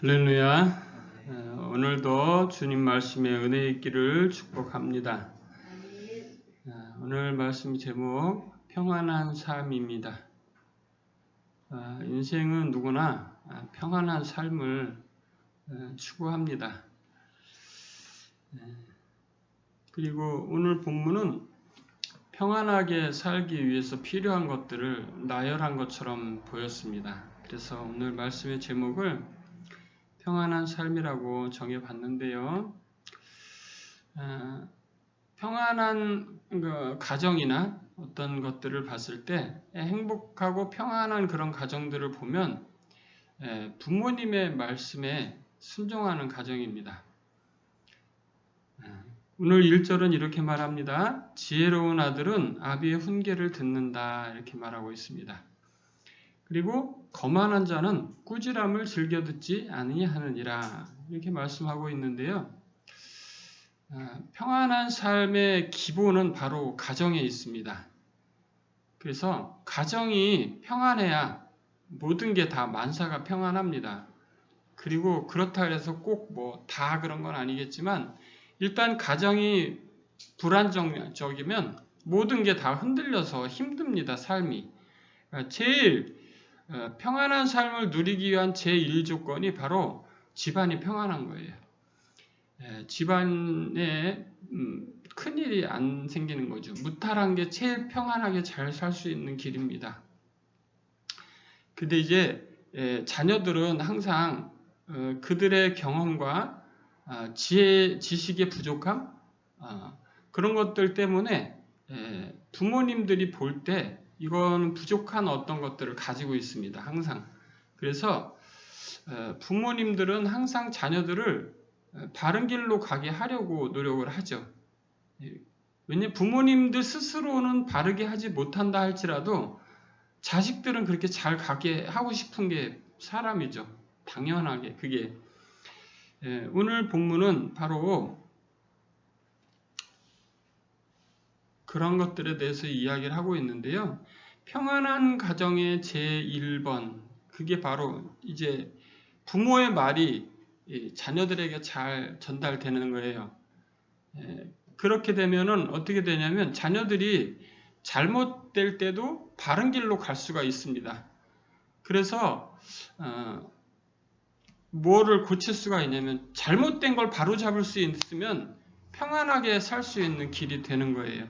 할렐루야. 오늘도 주님 말씀의 은혜 있기를 축복합니다. 오늘 말씀 제목 평안한 삶입니다. 인생은 누구나 평안한 삶을 추구합니다. 그리고 오늘 본문은 평안하게 살기 위해서 필요한 것들을 나열한 것처럼 보였습니다. 그래서 오늘 말씀의 제목을 평안한 삶이라고 정해봤는데요. 평안한 가정이나 어떤 것들을 봤을 때 행복하고 평안한 그런 가정들을 보면 부모님의 말씀에 순종하는 가정입니다. 오늘 1절은 이렇게 말합니다. 지혜로운 아들은 아비의 훈계를 듣는다 이렇게 말하고 있습니다. 그리고 거만한 자는 꾸지람을 즐겨 듣지 아니하느니라 이렇게 말씀하고 있는데요. 평안한 삶의 기본은 바로 가정에 있습니다. 그래서 가정이 평안해야 모든 게 다 만사가 평안합니다. 그리고 그렇다 해서 꼭 뭐 다 그런 건 아니겠지만 일단 가정이 불안정적이면 모든 게 다 흔들려서 힘듭니다. 삶이. 제일 평안한 삶을 누리기 위한 제1조건이 바로 집안이 평안한 거예요. 집안에 큰일이 안 생기는 거죠. 무탈한 게 제일 평안하게 잘 살 수 있는 길입니다. 근데 이제 자녀들은 항상 그들의 경험과 지식의 부족함 그런 것들 때문에 부모님들이 볼 때 이건 부족한 어떤 것들을 가지고 있습니다. 항상. 그래서 부모님들은 항상 자녀들을 바른 길로 가게 하려고 노력을 하죠. 왜냐하면 부모님들 스스로는 바르게 하지 못한다 할지라도 자식들은 그렇게 잘 가게 하고 싶은 게 사람이죠. 당연하게 그게. 오늘 본문은 바로 그런 것들에 대해서 이야기를 하고 있는데요. 평안한 가정의 제1번 그게 바로 이제 부모의 말이 자녀들에게 잘 전달되는 거예요. 그렇게 되면은 어떻게 되냐면 자녀들이 잘못될 때도 바른 길로 갈 수가 있습니다. 그래서 뭐를 고칠 수가 있냐면 잘못된 걸 바로잡을 수 있으면 평안하게 살 수 있는 길이 되는 거예요.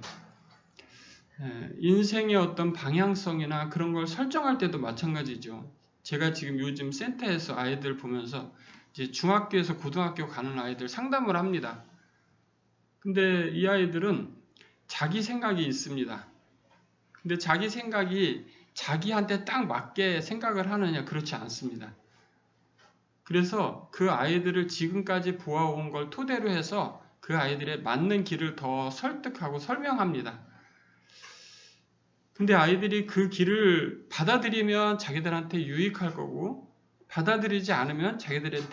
인생의 어떤 방향성이나 그런 걸 설정할 때도 마찬가지죠. 제가 지금 요즘 센터에서 아이들 보면서 이제 중학교에서 고등학교 가는 아이들 상담을 합니다. 근데 이 아이들은 자기 생각이 있습니다. 근데 자기 생각이 자기한테 딱 맞게 생각을 하느냐 그렇지 않습니다. 그래서 그 아이들을 지금까지 보아온 걸 토대로 해서 그 아이들의 맞는 길을 더 설득하고 설명합니다. 근데 아이들이 그 길을 받아들이면 자기들한테 유익할 거고 받아들이지 않으면 자기들이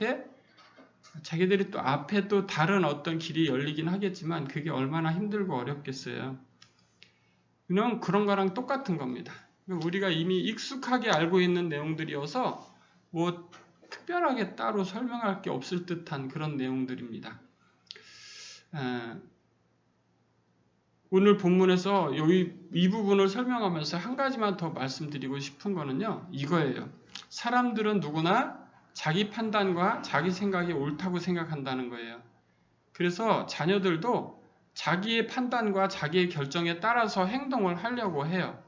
또 앞에 또 다른 어떤 길이 열리긴 하겠지만 그게 얼마나 힘들고 어렵겠어요. 그냥 그런 거랑 똑같은 겁니다. 우리가 이미 익숙하게 알고 있는 내용들이어서 뭐 특별하게 따로 설명할 게 없을 듯한 그런 내용들입니다. 오늘 본문에서 이 부분을 설명하면서 한 가지만 더 말씀드리고 싶은 거는요. 이거예요. 사람들은 누구나 자기 판단과 자기 생각이 옳다고 생각한다는 거예요. 그래서 자녀들도 자기의 판단과 자기의 결정에 따라서 행동을 하려고 해요.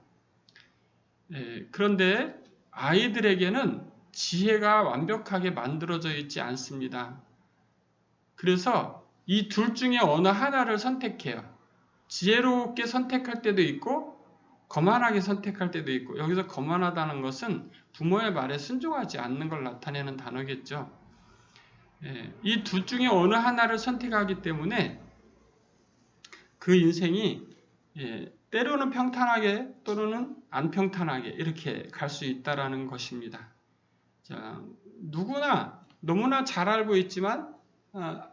그런데 아이들에게는 지혜가 완벽하게 만들어져 있지 않습니다. 그래서 이 둘 중에 어느 하나를 선택해요. 지혜롭게 선택할 때도 있고 거만하게 선택할 때도 있고 여기서 거만하다는 것은 부모의 말에 순종하지 않는 걸 나타내는 단어겠죠. 이 둘 중에 어느 하나를 선택하기 때문에 그 인생이 때로는 평탄하게 또는 안 평탄하게 이렇게 갈 수 있다라는 것입니다. 자, 누구나 너무나 잘 알고 있지만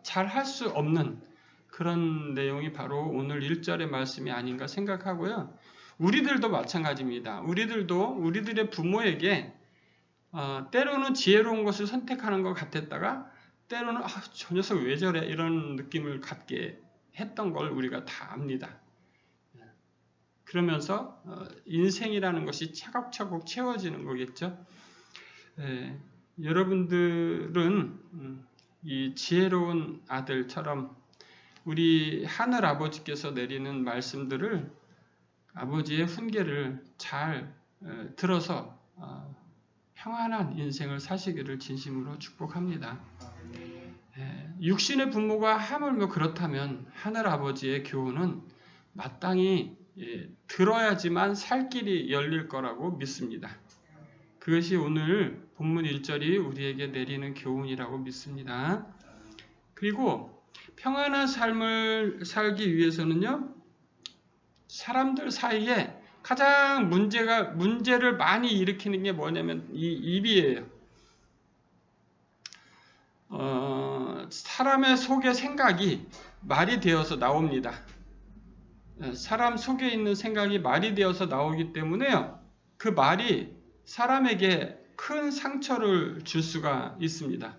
잘 할 수 없는 그런 내용이 바로 오늘 1절의 말씀이 아닌가 생각하고요. 우리들도 마찬가지입니다. 우리들도 우리들의 부모에게 때로는 지혜로운 것을 선택하는 것 같았다가 때로는 저 녀석 왜 저래 이런 느낌을 갖게 했던 걸 우리가 다 압니다. 그러면서 인생이라는 것이 차곡차곡 채워지는 거겠죠. 여러분들은 이 지혜로운 아들처럼 우리 하늘 아버지께서 내리는 말씀들을 아버지의 훈계를 잘 들어서 평안한 인생을 사시기를 진심으로 축복합니다. 육신의 부모가 하물며 그렇다면 하늘 아버지의 교훈은 마땅히 들어야지만 살 길이 열릴 거라고 믿습니다. 그것이 오늘 본문 1절이 우리에게 내리는 교훈이라고 믿습니다. 그리고 평안한 삶을 살기 위해서는요, 사람들 사이에 가장 문제를 많이 일으키는 게 뭐냐면 이 입이에요. 사람의 속의 생각이 말이 되어서 나옵니다. 사람 속에 있는 생각이 말이 되어서 나오기 때문에요. 그 말이 사람에게 큰 상처를 줄 수가 있습니다.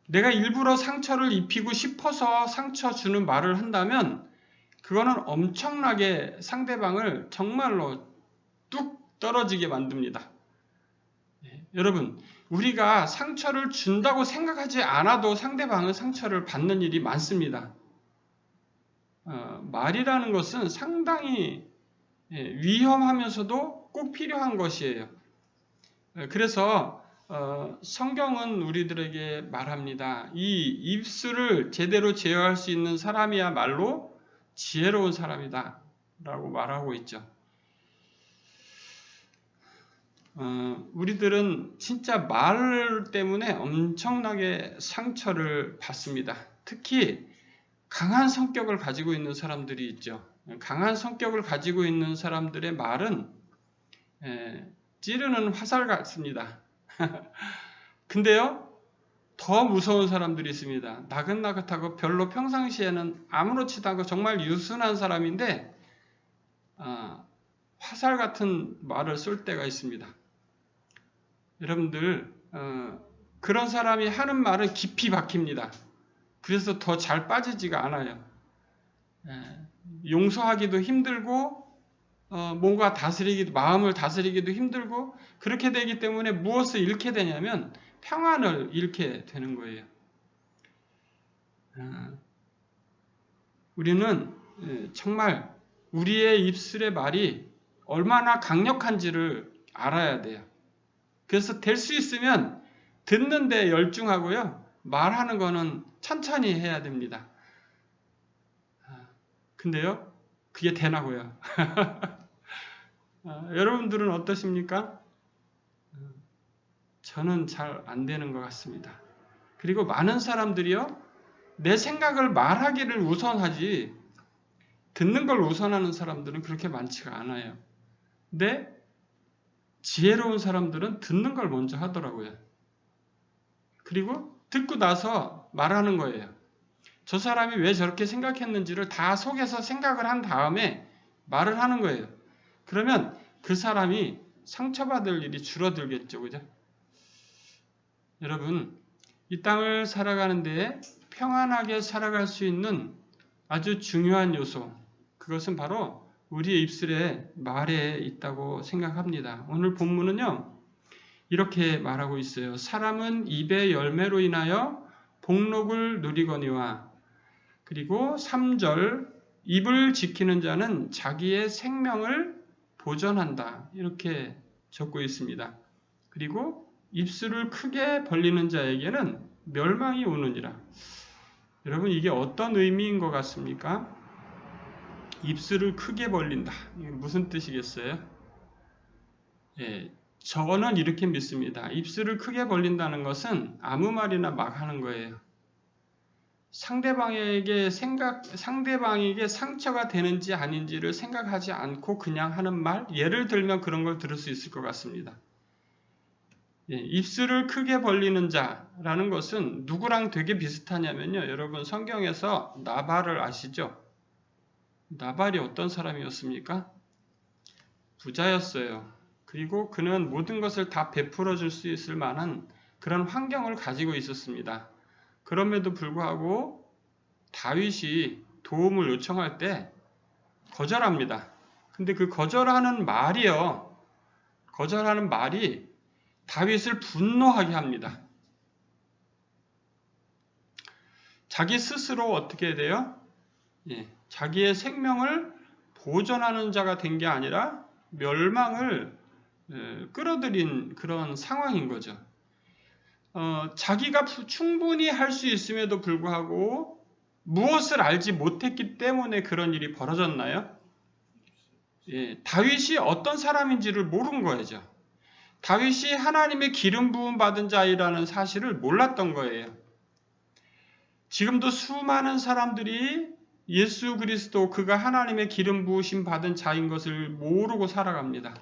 내가 일부러 상처를 입히고 싶어서 상처 주는 말을 한다면 그거는 엄청나게 상대방을 정말로 뚝 떨어지게 만듭니다. 여러분, 우리가 상처를 준다고 생각하지 않아도 상대방은 상처를 받는 일이 많습니다. 말이라는 것은 상당히 위험하면서도 꼭 필요한 것이에요. 그래서 성경은 우리들에게 말합니다. 이 입술을 제대로 제어할 수 있는 사람이야말로 지혜로운 사람이다 라고 말하고 있죠. 우리들은 진짜 말 때문에 엄청나게 상처를 받습니다. 특히 강한 성격을 가지고 있는 사람들이 있죠. 강한 성격을 가지고 있는 사람들의 말은 찌르는 화살 같습니다. 근데요, 더 무서운 사람들이 있습니다. 나긋나긋하고 별로 평상시에는 아무렇지도 않고 정말 유순한 사람인데 화살 같은 말을 쏠 때가 있습니다. 여러분들 그런 사람이 하는 말은 깊이 박힙니다. 그래서 더 잘 빠지지가 않아요. 용서하기도 힘들고 뭔가 마음을 다스리기도 힘들고 그렇게 되기 때문에 무엇을 잃게 되냐면 평안을 잃게 되는 거예요. 우리는 정말 우리의 입술의 말이 얼마나 강력한지를 알아야 돼요. 그래서 될 수 있으면 듣는 데 열중하고요. 말하는 거는 천천히 해야 됩니다. 근데요, 그게 되나고요. 여러분들은 어떠십니까? 저는 잘 안 되는 것 같습니다. 그리고 많은 사람들이요, 내 생각을 말하기를 우선하지 듣는 걸 우선하는 사람들은 그렇게 많지가 않아요. 근데 지혜로운 사람들은 듣는 걸 먼저 하더라고요. 그리고 듣고 나서 말하는 거예요. 저 사람이 왜 저렇게 생각했는지를 다 속에서 생각을 한 다음에 말을 하는 거예요. 그러면 그 사람이 상처받을 일이 줄어들겠죠. 그죠? 여러분, 이 땅을 살아가는 데에 평안하게 살아갈 수 있는 아주 중요한 요소, 그것은 바로 우리의 입술에 말에 있다고 생각합니다. 오늘 본문은요, 이렇게 말하고 있어요. 사람은 입의 열매로 인하여 복록을 누리거니와, 그리고 3절, 입을 지키는 자는 자기의 생명을 보전한다. 이렇게 적고 있습니다. 그리고 입술을 크게 벌리는 자에게는 멸망이 오느니라. 여러분, 이게 어떤 의미인 것 같습니까? 입술을 크게 벌린다. 이게 무슨 뜻이겠어요? 저는 이렇게 믿습니다. 입술을 크게 벌린다는 것은 아무 말이나 막 하는 거예요. 상대방에게 상처가 되는지 아닌지를 생각하지 않고 그냥 하는 말, 예를 들면 그런 걸 들을 수 있을 것 같습니다. 입술을 크게 벌리는 자라는 것은 누구랑 되게 비슷하냐면요. 여러분, 성경에서 나발을 아시죠? 나발이 어떤 사람이었습니까? 부자였어요. 그리고 그는 모든 것을 다 베풀어 줄 수 있을 만한 그런 환경을 가지고 있었습니다. 그럼에도 불구하고 다윗이 도움을 요청할 때 거절합니다. 근데 그 거절하는 말이 다윗을 분노하게 합니다. 자기 스스로 어떻게 돼요? 자기의 생명을 보존하는 자가 된 게 아니라 멸망을 끌어들인 그런 상황인 거죠. 자기가 충분히 할 수 있음에도 불구하고 무엇을 알지 못했기 때문에 그런 일이 벌어졌나요? 다윗이 어떤 사람인지를 모른 거죠. 다윗이 하나님의 기름 부음 받은 자이라는 사실을 몰랐던 거예요. 지금도 수많은 사람들이 예수 그리스도 그가 하나님의 기름 부으심 받은 자인 것을 모르고 살아갑니다.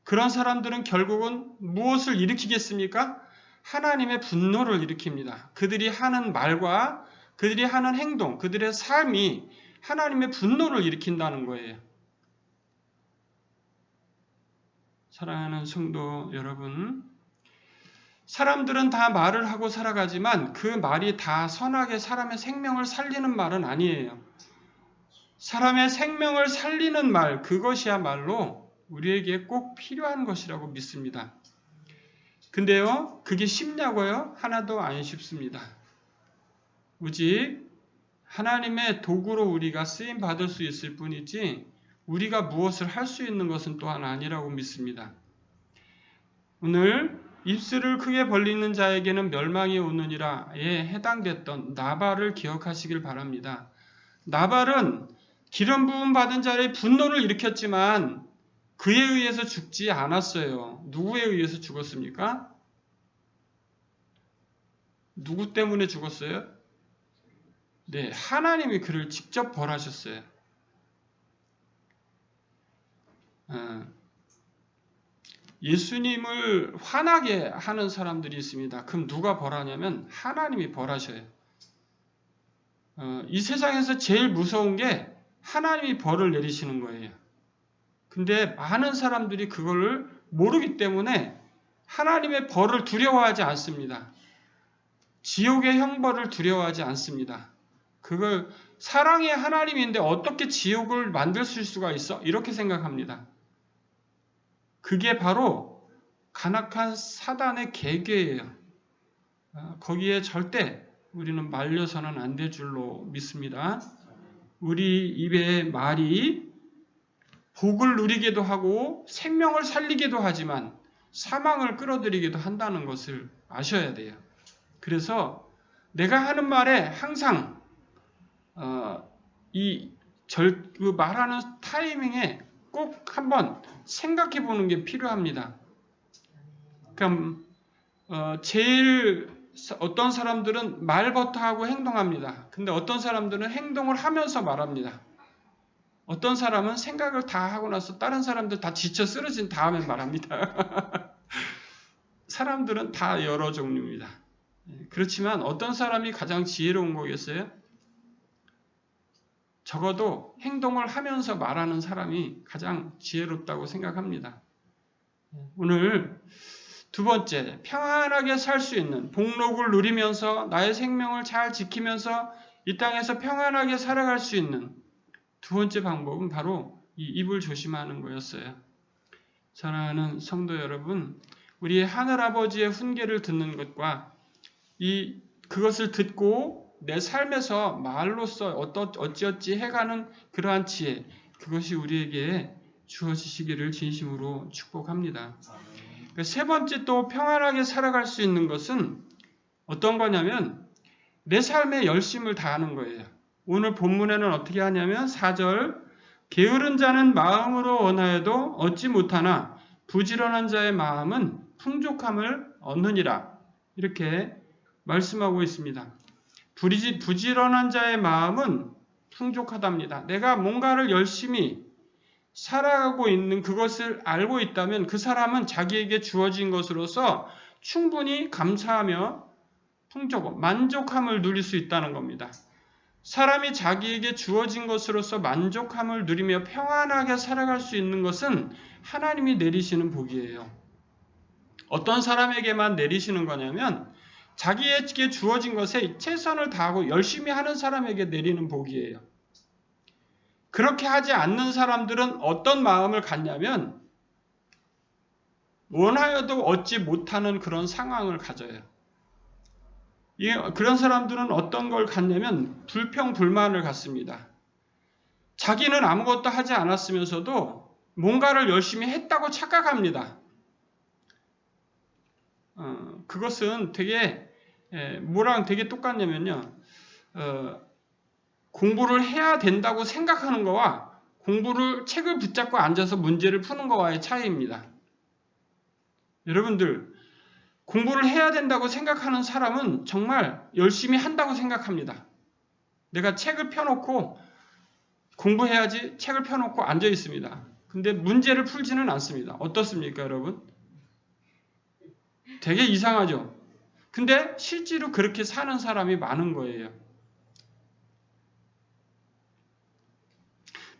그런 사람들은 결국은 무엇을 일으키겠습니까? 하나님의 분노를 일으킵니다. 그들이 하는 말과 그들이 하는 행동, 그들의 삶이 하나님의 분노를 일으킨다는 거예요. 사랑하는 성도 여러분, 사람들은 다 말을 하고 살아가지만 그 말이 다 선하게 사람의 생명을 살리는 말은 아니에요. 사람의 생명을 살리는 말, 그것이야말로 우리에게 꼭 필요한 것이라고 믿습니다. 근데요, 그게 쉽냐고요? 하나도 안 쉽습니다. 오직 하나님의 도구로 우리가 쓰임 받을 수 있을 뿐이지 우리가 무엇을 할 수 있는 것은 또한 아니라고 믿습니다. 오늘 입술을 크게 벌리는 자에게는 멸망이 오느니라에 해당됐던 나발을 기억하시길 바랍니다. 나발은 기름 부음 받은 자의 분노를 일으켰지만 그에 의해서 죽지 않았어요. 누구에 의해서 죽었습니까? 누구 때문에 죽었어요? 네, 하나님이 그를 직접 벌하셨어요. 예수님을 화나게 하는 사람들이 있습니다. 그럼 누가 벌하냐면 하나님이 벌하셔요. 이 세상에서 제일 무서운 게 하나님이 벌을 내리시는 거예요. 근데 많은 사람들이 그걸 모르기 때문에 하나님의 벌을 두려워하지 않습니다. 지옥의 형벌을 두려워하지 않습니다. 그걸 사랑의 하나님인데 어떻게 지옥을 만드실 수가 있어? 이렇게 생각합니다. 그게 바로 간악한 사단의 계계예요. 거기에 절대 우리는 말려서는 안 될 줄로 믿습니다. 우리 입의 말이 복을 누리기도 하고 생명을 살리기도 하지만 사망을 끌어들이기도 한다는 것을 아셔야 돼요. 그래서 내가 하는 말에 항상 그 말하는 타이밍에 꼭 한번 생각해 보는 게 필요합니다. 그럼 제일 어떤 사람들은 말부터 하고 행동합니다. 근데 어떤 사람들은 행동을 하면서 말합니다. 어떤 사람은 생각을 다 하고 나서 다른 사람들 다 지쳐 쓰러진 다음에 말합니다. 사람들은 다 여러 종류입니다. 그렇지만 어떤 사람이 가장 지혜로운 거겠어요? 적어도 행동을 하면서 말하는 사람이 가장 지혜롭다고 생각합니다. 오늘 두 번째, 평안하게 살 수 있는, 복록을 누리면서 나의 생명을 잘 지키면서 이 땅에서 평안하게 살아갈 수 있는 두 번째 방법은 바로 이 입을 조심하는 거였어요. 사랑하는 성도 여러분, 우리 하늘아버지의 훈계를 듣는 것과 그것을 듣고 내 삶에서 말로써 어찌어찌 해가는 그러한 지혜, 그것이 우리에게 주어지시기를 진심으로 축복합니다. 세 번째 또 평안하게 살아갈 수 있는 것은 어떤 거냐면 내 삶에 열심을 다하는 거예요. 오늘 본문에는 어떻게 하냐면 4절, 게으른 자는 마음으로 원하여도 얻지 못하나 부지런한 자의 마음은 풍족함을 얻느니라. 이렇게 말씀하고 있습니다. 부지런한 자의 마음은 풍족하답니다. 내가 뭔가를 열심히 살아가고 있는 그것을 알고 있다면 그 사람은 자기에게 주어진 것으로서 충분히 감사하며 만족함을 누릴 수 있다는 겁니다. 사람이 자기에게 주어진 것으로서 만족함을 누리며 평안하게 살아갈 수 있는 것은 하나님이 내리시는 복이에요. 어떤 사람에게만 내리시는 거냐면 자기에게 주어진 것에 최선을 다하고 열심히 하는 사람에게 내리는 복이에요. 그렇게 하지 않는 사람들은 어떤 마음을 갖냐면 원하여도 얻지 못하는 그런 상황을 가져요. 그런 사람들은 어떤 걸 갖냐면 불평불만을 갖습니다. 자기는 아무것도 하지 않았으면서도 뭔가를 열심히 했다고 착각합니다. 그것은 되게 뭐랑 되게 똑같냐면요. 공부를 해야 된다고 생각하는 거와 책을 붙잡고 앉아서 문제를 푸는 거와의 차이입니다. 여러분들, 공부를 해야 된다고 생각하는 사람은 정말 열심히 한다고 생각합니다. 내가 책을 펴놓고 공부해야지 책을 펴놓고 앉아 있습니다. 근데 문제를 풀지는 않습니다. 어떻습니까, 여러분? 되게 이상하죠? 근데 실제로 그렇게 사는 사람이 많은 거예요.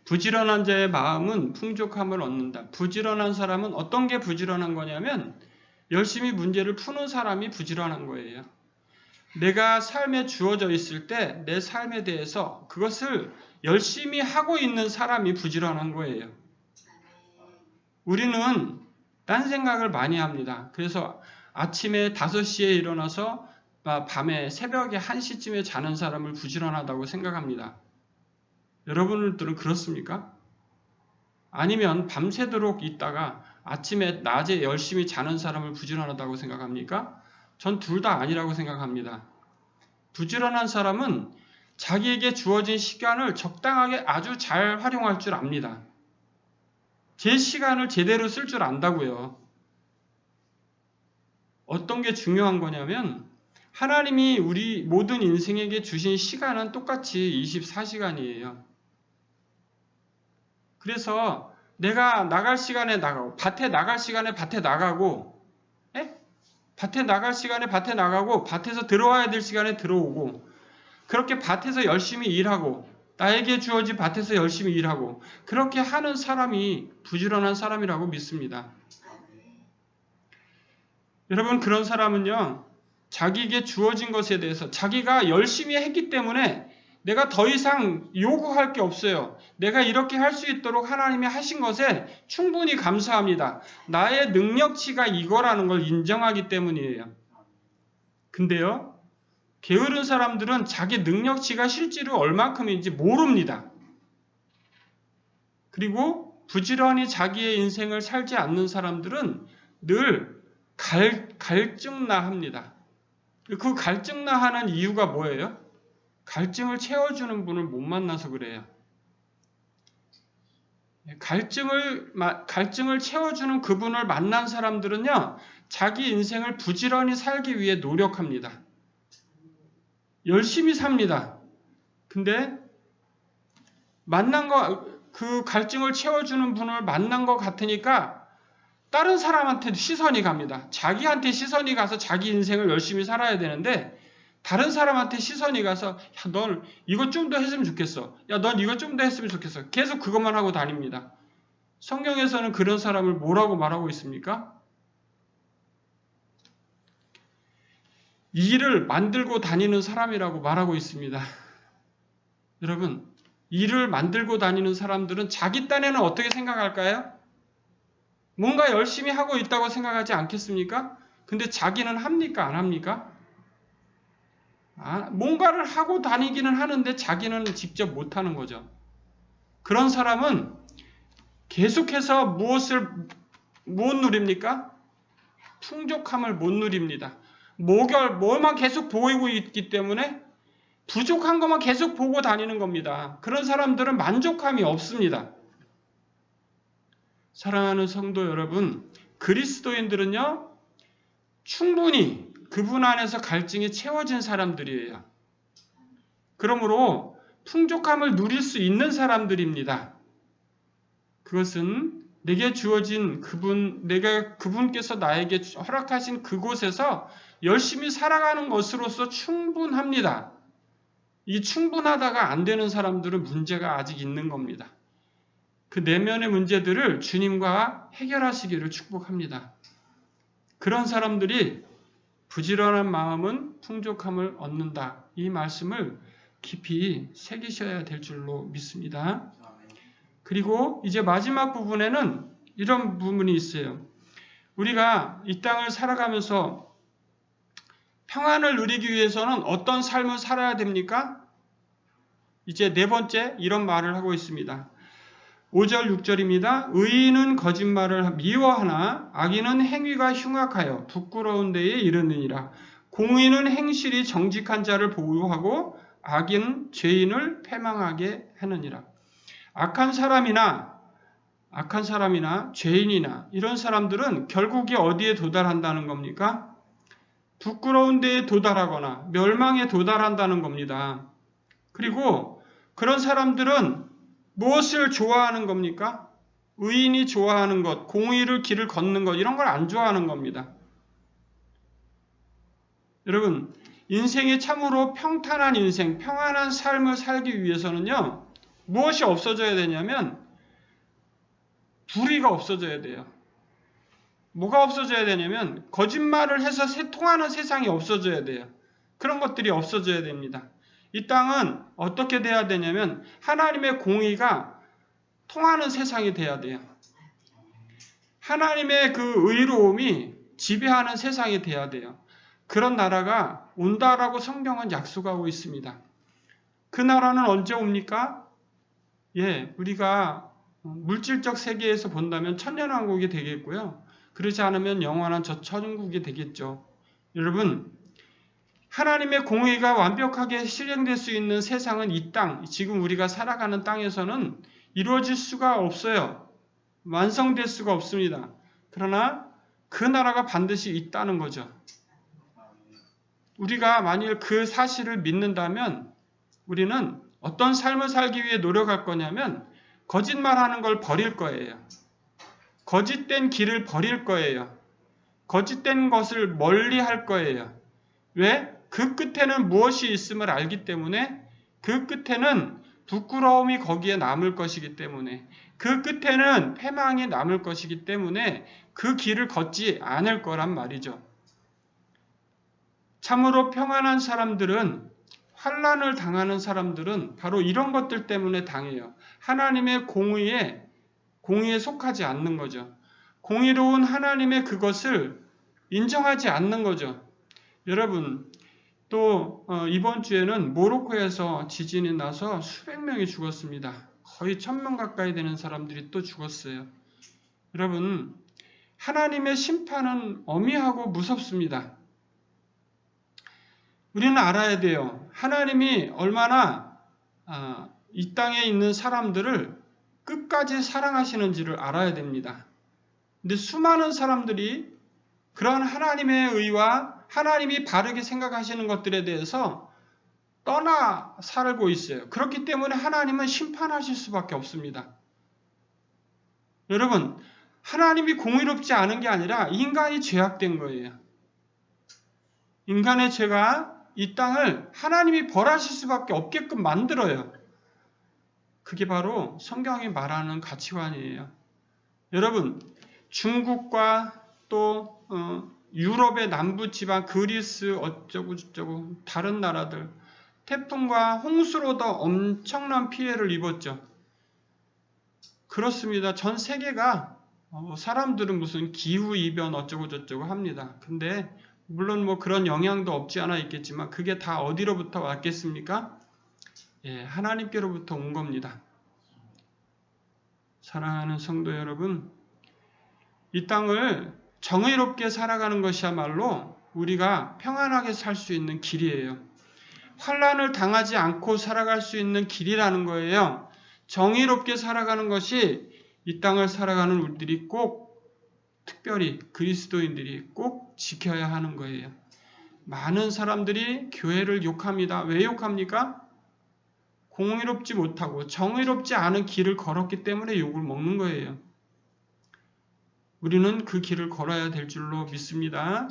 부지런한 자의 마음은 풍족함을 얻는다. 부지런한 사람은 어떤 게 부지런한 거냐면 열심히 문제를 푸는 사람이 부지런한 거예요. 내가 삶에 주어져 있을 때 내 삶에 대해서 그것을 열심히 하고 있는 사람이 부지런한 거예요. 우리는 딴 생각을 많이 합니다. 그래서 아침에 5시에 일어나서 밤에 새벽에 1시쯤에 자는 사람을 부지런하다고 생각합니다. 여러분들은 그렇습니까? 아니면 밤새도록 있다가 아침에 낮에 열심히 자는 사람을 부지런하다고 생각합니까? 전 둘 다 아니라고 생각합니다. 부지런한 사람은 자기에게 주어진 시간을 적당하게 아주 잘 활용할 줄 압니다. 제 시간을 제대로 쓸 줄 안다고요. 어떤 게 중요한 거냐면 하나님이 우리 모든 인생에게 주신 시간은 똑같이 24시간이에요. 그래서 내가 나갈 시간에 나가고 밭에 나갈 시간에 밭에 나가고 밭에 나갈 시간에 밭에 나가고 밭에서 들어와야 될 시간에 들어오고 그렇게 밭에서 열심히 일하고 나에게 주어진 밭에서 열심히 일하고 그렇게 하는 사람이 부지런한 사람이라고 믿습니다. 여러분, 그런 사람은요, 자기에게 주어진 것에 대해서 자기가 열심히 했기 때문에 내가 더 이상 요구할 게 없어요. 내가 이렇게 할 수 있도록 하나님이 하신 것에 충분히 감사합니다. 나의 능력치가 이거라는 걸 인정하기 때문이에요. 근데요, 게으른 사람들은 자기 능력치가 실제로 얼만큼인지 모릅니다. 그리고 부지런히 자기의 인생을 살지 않는 사람들은 늘 갈증나합니다. 그 갈증나하는 이유가 뭐예요? 갈증을 채워주는 분을 못 만나서 그래요. 갈증을 채워주는 그분을 만난 사람들은요, 자기 인생을 부지런히 살기 위해 노력합니다. 열심히 삽니다. 근데 그 갈증을 채워주는 분을 만난 것 같으니까 다른 사람한테 시선이 갑니다. 자기한테 시선이 가서 자기 인생을 열심히 살아야 되는데 다른 사람한테 시선이 가서 야, 넌 이거 좀 더 했으면 좋겠어. 야, 넌 이거 좀 더 했으면 좋겠어. 계속 그것만 하고 다닙니다. 성경에서는 그런 사람을 뭐라고 말하고 있습니까? 일을 만들고 다니는 사람이라고 말하고 있습니다. 여러분, 일을 만들고 다니는 사람들은 자기 딴에는 어떻게 생각할까요? 뭔가 열심히 하고 있다고 생각하지 않겠습니까? 근데 자기는 합니까? 안 합니까? 뭔가를 하고 다니기는 하는데 자기는 직접 못하는 거죠. 그런 사람은 계속해서 무엇을 못 누립니까? 풍족함을 못 누립니다. 뭐만 계속 보이고 있기 때문에 부족한 것만 계속 보고 다니는 겁니다. 그런 사람들은 만족함이 없습니다. 사랑하는 성도 여러분, 그리스도인들은요, 충분히 그분 안에서 갈증이 채워진 사람들이에요. 그러므로 풍족함을 누릴 수 있는 사람들입니다. 그것은 내게 주어진 그분께서 나에게 허락하신 그곳에서 열심히 살아가는 것으로서 충분합니다. 이 충분하다가 안 되는 사람들은 문제가 아직 있는 겁니다. 그 내면의 문제들을 주님과 해결하시기를 축복합니다. 그런 사람들이 부지런한 마음은 풍족함을 얻는다. 이 말씀을 깊이 새기셔야 될 줄로 믿습니다. 그리고 이제 마지막 부분에는 이런 부분이 있어요. 우리가 이 땅을 살아가면서 평안을 누리기 위해서는 어떤 삶을 살아야 됩니까? 이제 네 번째 이런 말을 하고 있습니다. 5절 6절입니다. 의인은 거짓말을 미워하나 악인은 행위가 흉악하여 부끄러운 데에 이르느니라. 공의는 행실이 정직한 자를 보호하고 악인은 죄인을 패망하게 하느니라. 악한 사람이나 죄인이나 이런 사람들은 결국에 어디에 도달한다는 겁니까? 부끄러운 데에 도달하거나 멸망에 도달한다는 겁니다. 그리고 그런 사람들은 무엇을 좋아하는 겁니까? 의인이 좋아하는 것, 공의를 길을 걷는 것, 이런 걸 안 좋아하는 겁니다. 여러분, 인생이 참으로 평탄한 인생, 평안한 삶을 살기 위해서는요, 무엇이 없어져야 되냐면, 불의가 없어져야 돼요. 뭐가 없어져야 되냐면, 거짓말을 해서 통하는 세상이 없어져야 돼요. 그런 것들이 없어져야 됩니다. 이 땅은 어떻게 돼야 되냐면 하나님의 공의가 통하는 세상이 돼야 돼요. 하나님의 그 의로움이 지배하는 세상이 돼야 돼요. 그런 나라가 온다라고 성경은 약속하고 있습니다. 그 나라는 언제 옵니까? 우리가 물질적 세계에서 본다면 천년왕국이 되겠고요. 그렇지 않으면 영원한 저 천국이 되겠죠. 여러분, 하나님의 공의가 완벽하게 실행될 수 있는 세상은 이 땅, 지금 우리가 살아가는 땅에서는 이루어질 수가 없어요. 완성될 수가 없습니다. 그러나 그 나라가 반드시 있다는 거죠. 우리가 만일 그 사실을 믿는다면 우리는 어떤 삶을 살기 위해 노력할 거냐면 거짓말하는 걸 버릴 거예요. 거짓된 길을 버릴 거예요. 거짓된 것을 멀리 할 거예요. 왜? 그 끝에는 무엇이 있음을 알기 때문에, 그 끝에는 부끄러움이 거기에 남을 것이기 때문에, 그 끝에는 패망이 남을 것이기 때문에 그 길을 걷지 않을 거란 말이죠. 참으로 평안한 사람들은, 환난을 당하는 사람들은 바로 이런 것들 때문에 당해요. 하나님의 공의에 속하지 않는 거죠. 공의로운 하나님의 그것을 인정하지 않는 거죠. 여러분, 또 이번 주에는 모로코에서 지진이 나서 수백 명이 죽었습니다. 거의 1000명 가까이 되는 사람들이 또 죽었어요. 여러분, 하나님의 심판은 엄히하고 무섭습니다. 우리는 알아야 돼요. 하나님이 얼마나 이 땅에 있는 사람들을 끝까지 사랑하시는지를 알아야 됩니다. 근데 수많은 사람들이 그런 하나님의 의와 하나님이 바르게 생각하시는 것들에 대해서 떠나 살고 있어요. 그렇기 때문에 하나님은 심판하실 수밖에 없습니다. 여러분, 하나님이 공의롭지 않은 게 아니라 인간이 죄악된 거예요. 인간의 죄가 이 땅을 하나님이 벌하실 수밖에 없게끔 만들어요. 그게 바로 성경이 말하는 가치관이에요. 여러분, 중국과 또 유럽의 남부지방 그리스 어쩌고 저쩌고 다른 나라들 태풍과 홍수로 더 엄청난 피해를 입었죠. 그렇습니다. 전 세계가 사람들은 무슨 기후이변 어쩌고 저쩌고 합니다. 근데 물론 뭐 그런 영향도 없지 않아 있겠지만 그게 다 어디로부터 왔겠습니까? 하나님께로부터 온 겁니다. 사랑하는 성도 여러분, 이 땅을 정의롭게 살아가는 것이야말로 우리가 평안하게 살 수 있는 길이에요. 환난을 당하지 않고 살아갈 수 있는 길이라는 거예요. 정의롭게 살아가는 것이 이 땅을 살아가는 우리들이 꼭, 특별히 그리스도인들이 꼭 지켜야 하는 거예요. 많은 사람들이 교회를 욕합니다. 왜 욕합니까? 공의롭지 못하고 정의롭지 않은 길을 걸었기 때문에 욕을 먹는 거예요. 우리는 그 길을 걸어야 될 줄로 믿습니다.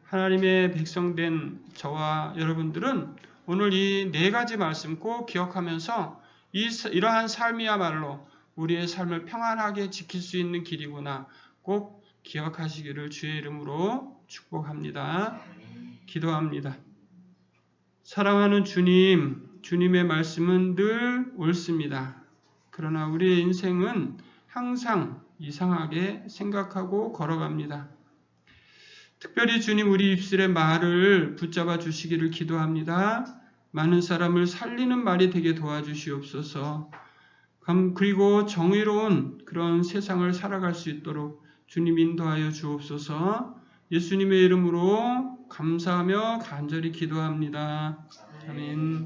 하나님의 백성된 저와 여러분들은 오늘 이 네 가지 말씀 꼭 기억하면서 이러한 삶이야말로 우리의 삶을 평안하게 지킬 수 있는 길이구나 꼭 기억하시기를 주의 이름으로 축복합니다. 기도합니다. 사랑하는 주님, 주님의 말씀은 늘 옳습니다. 그러나 우리의 인생은 항상 이상하게 생각하고 걸어갑니다. 특별히 주님 우리 입술의 말을 붙잡아 주시기를 기도합니다. 많은 사람을 살리는 말이 되게 도와주시옵소서. 그리고 정의로운 그런 세상을 살아갈 수 있도록 주님 인도하여 주옵소서. 예수님의 이름으로 감사하며 간절히 기도합니다. 아멘.